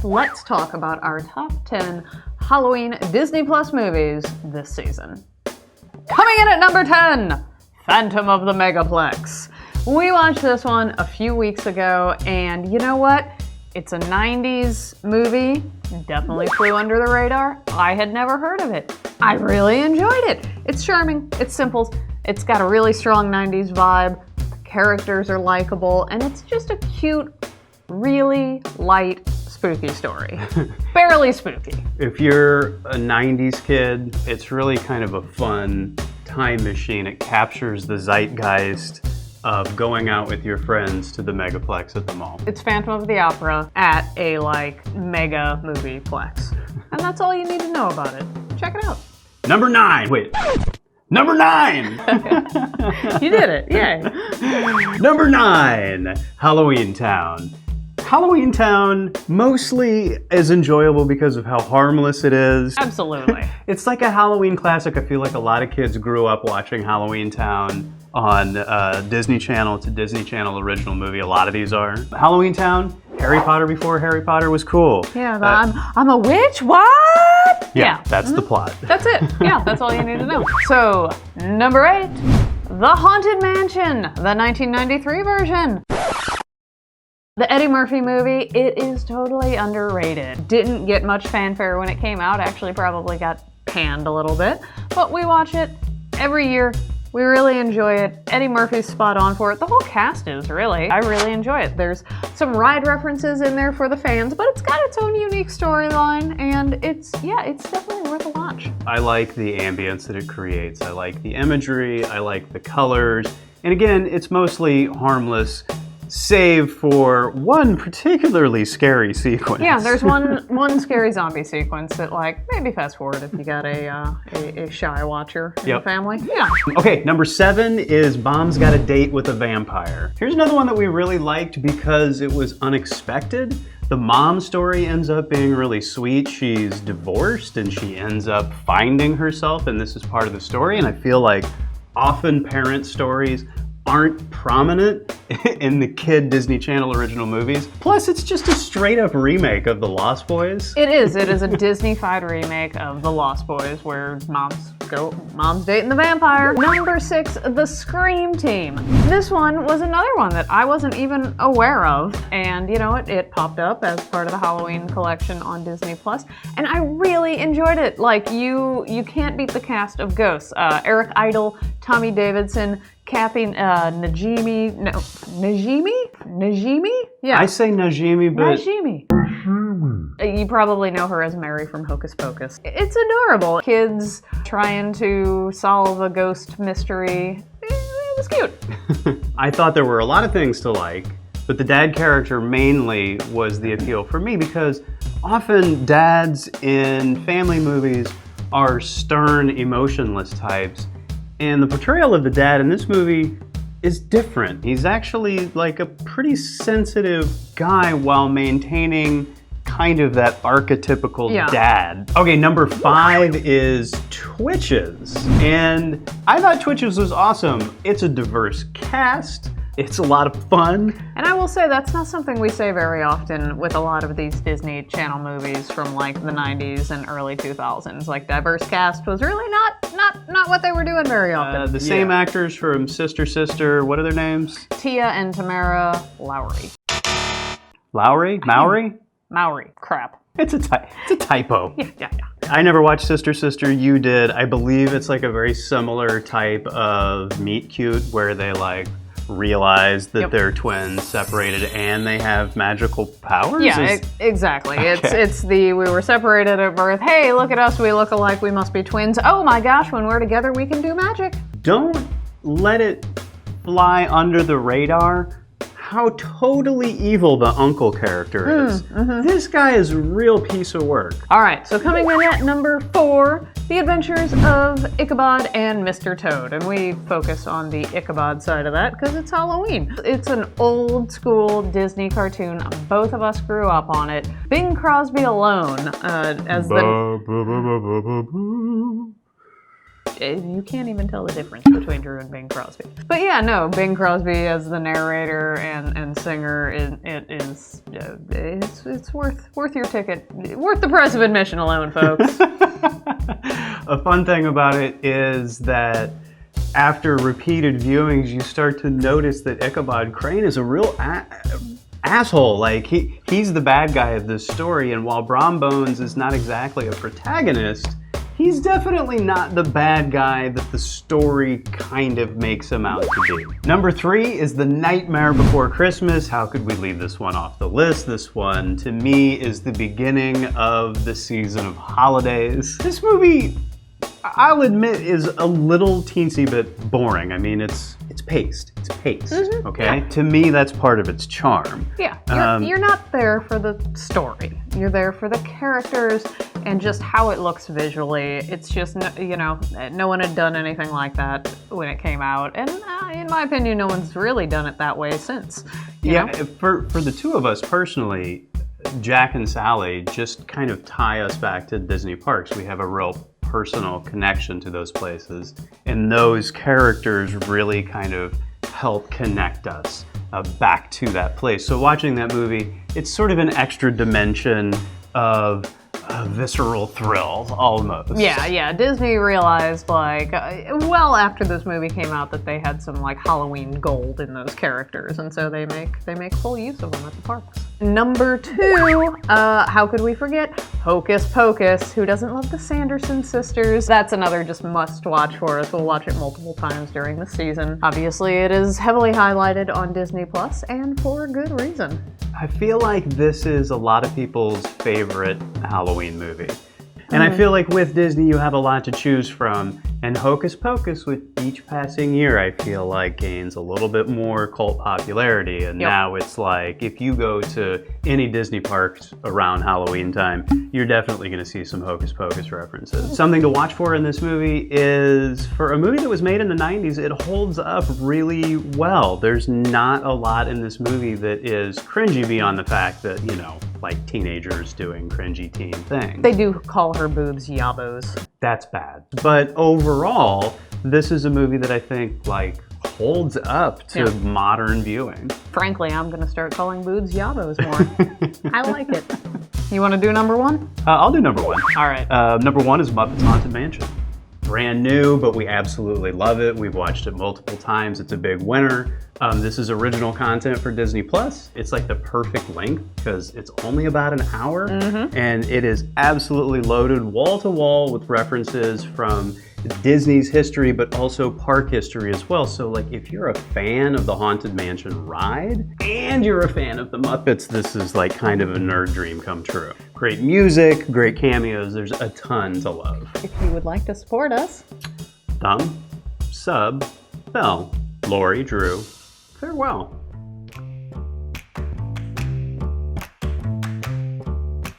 let's talk about our top 10 Halloween Disney Plus movies this season. Coming in at number 10, Phantom of the Megaplex. We watched this one a few weeks ago, and you know what? It's a 90s movie, definitely flew under the radar. I had never heard of it. I really enjoyed it. It's charming, it's simple, it's got a really strong 90s vibe, the characters are likable, and it's just a cute, really light, spooky story. Barely spooky. If you're a 90s kid, it's really kind of a fun time machine. It captures the zeitgeist of going out with your friends to the Megaplex at the mall. It's Phantom of the Opera at a mega movie plex. And that's all you need to know about it. Check it out. Number 9! Wait. Number 9! You did it, yay. Number 9, Halloween Town. Halloween Town mostly is enjoyable because of how harmless it is. Absolutely. It's like a Halloween classic. I feel like a lot of kids grew up watching Halloween Town on Disney Channel. It's a Disney Channel original movie. A lot of these are. Halloween Town, Harry Potter before Harry Potter was cool. Yeah, I'm a witch, what? Yeah, that's the plot. That's it. Yeah, that's all you need to know. So, number 8, The Haunted Mansion, the 1993 version. The Eddie Murphy movie, it is totally underrated. Didn't get much fanfare when it came out, actually probably got panned a little bit, but we watch it every year. We really enjoy it. Eddie Murphy's spot on for it. The whole cast is, really. I really enjoy it. There's some ride references in there for the fans, but it's got its own unique storyline, and it's definitely worth a watch. I like the ambience that it creates. I like the imagery. I like the colors. And again, it's mostly harmless, save for one particularly scary sequence. Yeah, there's one scary zombie sequence that, maybe fast forward if you got a shy watcher in the family. Yeah. Okay, number 7 is Mom's Got a Date with a Vampire. Here's another one that we really liked because it was unexpected. The mom story ends up being really sweet. She's divorced and she ends up finding herself, and this is part of the story. And I feel like often parent stories aren't prominent in the kid Disney Channel original movies. Plus, it's just a straight up remake of The Lost Boys. It is a Disney-fied remake of The Lost Boys where mom's dating the vampire. Number 6, The Scream Team. This one was another one that I wasn't even aware of, and you know what? It popped up as part of the Halloween collection on Disney Plus, and I really enjoyed it. You can't beat the cast of Ghosts. Eric Idle, Tommy Davidson, Kathy Najimy? Yeah. I say Najimy, but... Najimy. You probably know her as Mary from Hocus Pocus. It's adorable. Kids trying to solve a ghost mystery. It was cute. I thought there were a lot of things to like, but the dad character mainly was the appeal for me because often dads in family movies are stern, emotionless types. And the portrayal of the dad in this movie is different. He's actually a pretty sensitive guy while maintaining kind of that archetypical dad. Okay, number 5 is Twitches. And I thought Twitches was awesome. It's a diverse cast. It's a lot of fun. And I will say that's not something we say very often with a lot of these Disney Channel movies from the 90s and early 2000s. Diverse cast was really not what they were doing very often. The same actors from Sister Sister, what are their names? Tia and Tamara Lowry. Lowry? Mowry? Mowry. Crap. It's a typo. Yeah. I never watched Sister Sister, you did. I believe it's a very similar type of meet cute where they realize that they're twins, separated, and they have magical powers? Yeah, exactly. Okay. It's we were separated at birth. Hey, look at us, we look alike, we must be twins. Oh my gosh, when we're together, we can do magic. Don't let it fly under the radar how totally evil the uncle character is. This guy is a real piece of work. All right, so coming in at number 4, The Adventures of Ichabod and Mr Toad. And we focus on the Ichabod side of that because it's Halloween. It's an old school Disney cartoon. Both of us grew up on it. Bing Crosby alone as the... You can't even tell the difference between Drew and Bing Crosby. But yeah, no, Bing Crosby as the narrator and singer, it's worth your ticket, worth the price of admission alone, folks. A fun thing about it is that after repeated viewings, you start to notice that Ichabod Crane is a real asshole. Like, he's the bad guy of this story, and while Brom Bones is not exactly a protagonist, he's definitely not the bad guy that the story kind of makes him out to be. Number 3 is The Nightmare Before Christmas. How could we leave this one off the list? This one, to me, is the beginning of the season of holidays. This movie, I'll admit, is a little teensy bit boring. I mean, it's paced. It's paced, okay? Yeah. To me, that's part of its charm. Yeah, you're not there for the story. You're there for the characters and just how it looks visually. It's just, no one had done anything like that when it came out. And in my opinion, no one's really done it that way since. You know? For the two of us personally, Jack and Sally just kind of tie us back to Disney parks. We have a real personal connection to those places, and those characters really kind of help connect us back to that place. So watching that movie, it's sort of an extra dimension of a visceral thrill, almost. Yeah. Disney realized, well after this movie came out, that they had some Halloween gold in those characters, and so they make full use of them at the parks. Number 2, how could we forget? Hocus Pocus. Who doesn't love the Sanderson sisters? That's another just must-watch for us. We'll watch it multiple times during the season. Obviously, it is heavily highlighted on Disney Plus, and for a good reason. I feel like this is a lot of people's favorite Halloween movie. And I feel like with Disney, you have a lot to choose from. And Hocus Pocus, with each passing year, I feel like gains a little bit more cult popularity. And now it's like, if you go to any Disney parks around Halloween time, you're definitely going to see some Hocus Pocus references. Something to watch for in this movie is, for a movie that was made in the 90s, it holds up really well. There's not a lot in this movie that is cringy beyond the fact that, like teenagers doing cringy teen things. They do call her boobs yabos. That's bad. But overall, this is a movie that I think holds up to modern viewing. Frankly, I'm gonna start calling boobs yabos more. I like it. You want to do number 1? I'll do number 1. All right. Number 1 is Muppets Haunted Mansion. Brand new, but we absolutely love it. We've watched it multiple times. It's a big winner. This is original content for Disney Plus. It's like the perfect length because it's only about an hour, and it is absolutely loaded wall to wall with references from Disney's history, but also park history as well. So if you're a fan of the Haunted Mansion ride and you're a fan of the Muppets, this is kind of a nerd dream come true. Great music, great cameos. There's a ton to love. If you would like to support us, thumb, sub, bell. Lori, Drew, farewell.